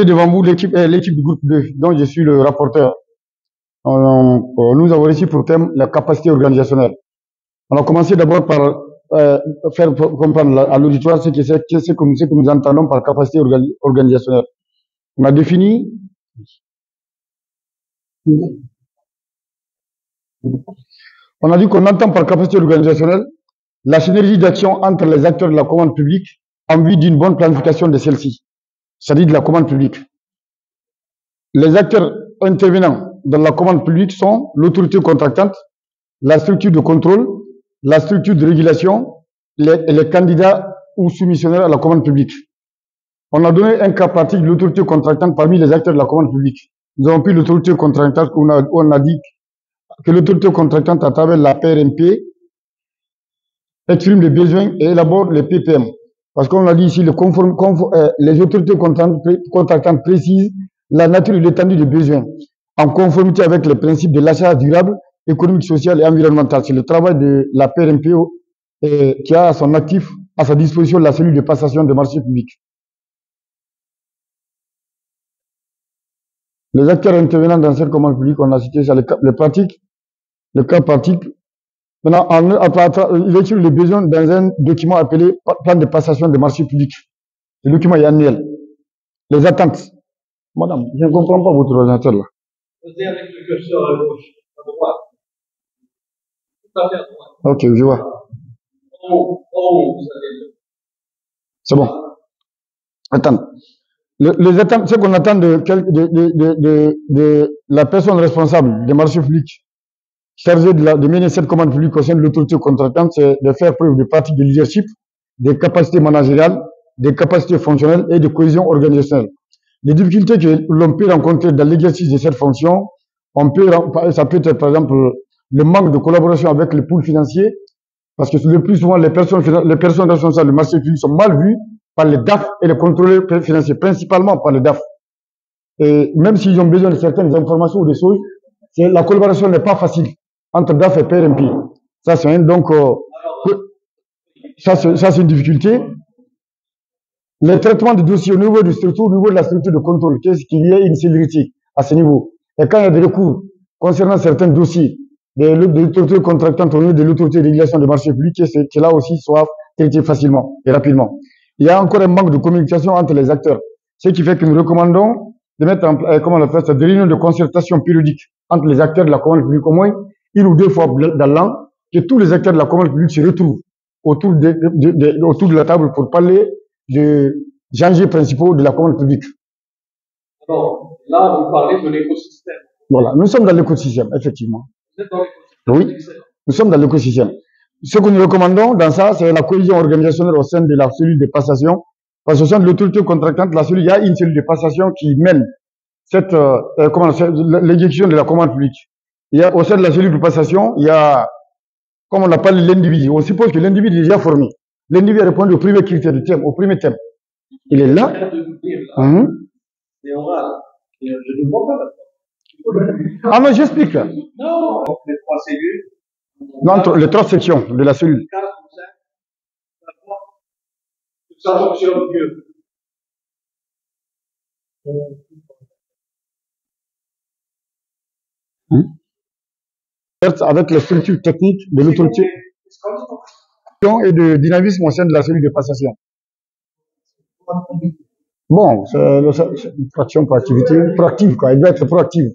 Devant vous l'équipe du groupe 2, dont je suis le rapporteur. Nous avons reçu pour thème la capacité organisationnelle. On a commencé d'abord par faire comprendre à l'auditoire ce que nous entendons par capacité organisationnelle. On a défini. On a dit qu'on entend par capacité organisationnelle la synergie d'action entre les acteurs de la commande publique en vue d'une bonne planification de celle-ci, c'est-à-dire de la commande publique. Les acteurs intervenants dans la commande publique sont l'autorité contractante, la structure de contrôle, la structure de régulation, les candidats ou soumissionnaires à la commande publique. On a donné un cas pratique de l'autorité contractante parmi les acteurs de la commande publique. Nous avons pris l'autorité contractante où on a dit que l'autorité contractante, à travers la PRMP, exprime les besoins et élabore les PPM. Parce qu'on a dit ici, les autorités contractantes précisent la nature et l'étendue des besoins, en conformité avec les principes de l'achat durable, économique, social et environnemental. C'est le travail de la PRMP qui a à son actif, à sa disposition, la cellule de passation de marché public. Les acteurs intervenants dans cette commande publique, on a cité ça, le cas pratique. Maintenant, il écrit les besoins dans un document appelé plan de passation de marché public. Le document est annuel. Les attentes. Madame, je ne comprends pas votre ordinateur là. Posez avec le curseur à gauche, à droite. Tout à fait à droite. Ok, je vois. Vous savez. C'est bon. Attends. Les attentes, ce qu'on attend de la personne responsable des marchés publics chargée de mener cette commande publique au sein de l'autorité contractante, c'est de faire preuve de pratiques de leadership, des capacités managériales, des capacités fonctionnelles et de cohésion organisationnelle. Les difficultés que l'on peut rencontrer dans l'exercice de cette fonction, ça peut être par exemple le manque de collaboration avec les pools financiers, parce que le plus souvent les personnes responsables du marché public sont mal vues par les DAF et les contrôleurs financiers, principalement par les DAF. Et même s'ils ont besoin de certaines informations ou des choses, la collaboration n'est pas facile entre DAF et PRMP. Ça, c'est c'est une difficulté. Les traitements de dossiers au niveau de la structure de contrôle, qu'est-ce qu'il y a une célérité à ce niveau. Et quand il y a des recours concernant certains dossiers de l'autorité contractante au niveau de l'autorité de régulation des marchés publics, que là aussi soit traité facilement et rapidement. Il y a encore un manque de communication entre les acteurs. Ce qui fait que nous recommandons de mettre en place, comment on appelle ça, des réunions de concertation périodique entre les acteurs de la commande publique, au moins une ou deux fois dans l'an, que tous les acteurs de la commande publique se retrouvent autour de la table pour parler des enjeux principaux de la commande publique. Alors, là, vous parlez de l'écosystème. Voilà, nous sommes dans l'écosystème, effectivement. Vous êtes dans l'écosystème. Oui, nous sommes dans l'écosystème. Ce que nous recommandons dans ça, c'est la cohésion organisationnelle au sein de la cellule de passation. Parce que au sein de l'autorité contractante, il y a une cellule de passation qui mène l'exécution de la commande publique. Il y a, au sein de la cellule de passation, il y a, comme on appelle l'individu. On suppose que l'individu est déjà formé. L'individu a répondu au premier critère du thème, au premier thème. Il est là. C'est oral. Je ne vois pas. Ah non, j'explique. Non, les trois cellules. Non, les trois sections de la cellule. Ça fonctionne mieux. Avec les structures techniques de l'autorité et de dynamisme au sein de la cellule de passation. Bon, c'est une fraction proactive, quoi. Elle doit être proactive.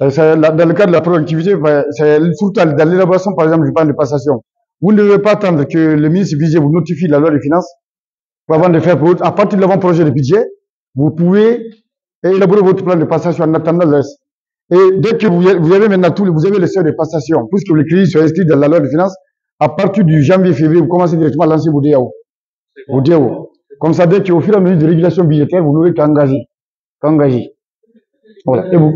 Dans le cadre de la proactivité, c'est surtout dans l'élaboration, par exemple, du plan de passation. Vous ne devez pas attendre que le ministre budget vous notifie la loi des finances avant de faire, à partir de l'avant-projet de budget, vous pouvez élaborer votre plan de passation en attendant le reste. Et dès que vous avez maintenant vous avez les seuils de passation, puisque les crédits sont inscrits dans la loi des finances, à partir du janvier-février, vous commencez directement à lancer vos DAO. Comme ça, dès qu'au fur et à mesure de régulation budgétaire, vous n'aurez qu'à engager. Voilà. Et vous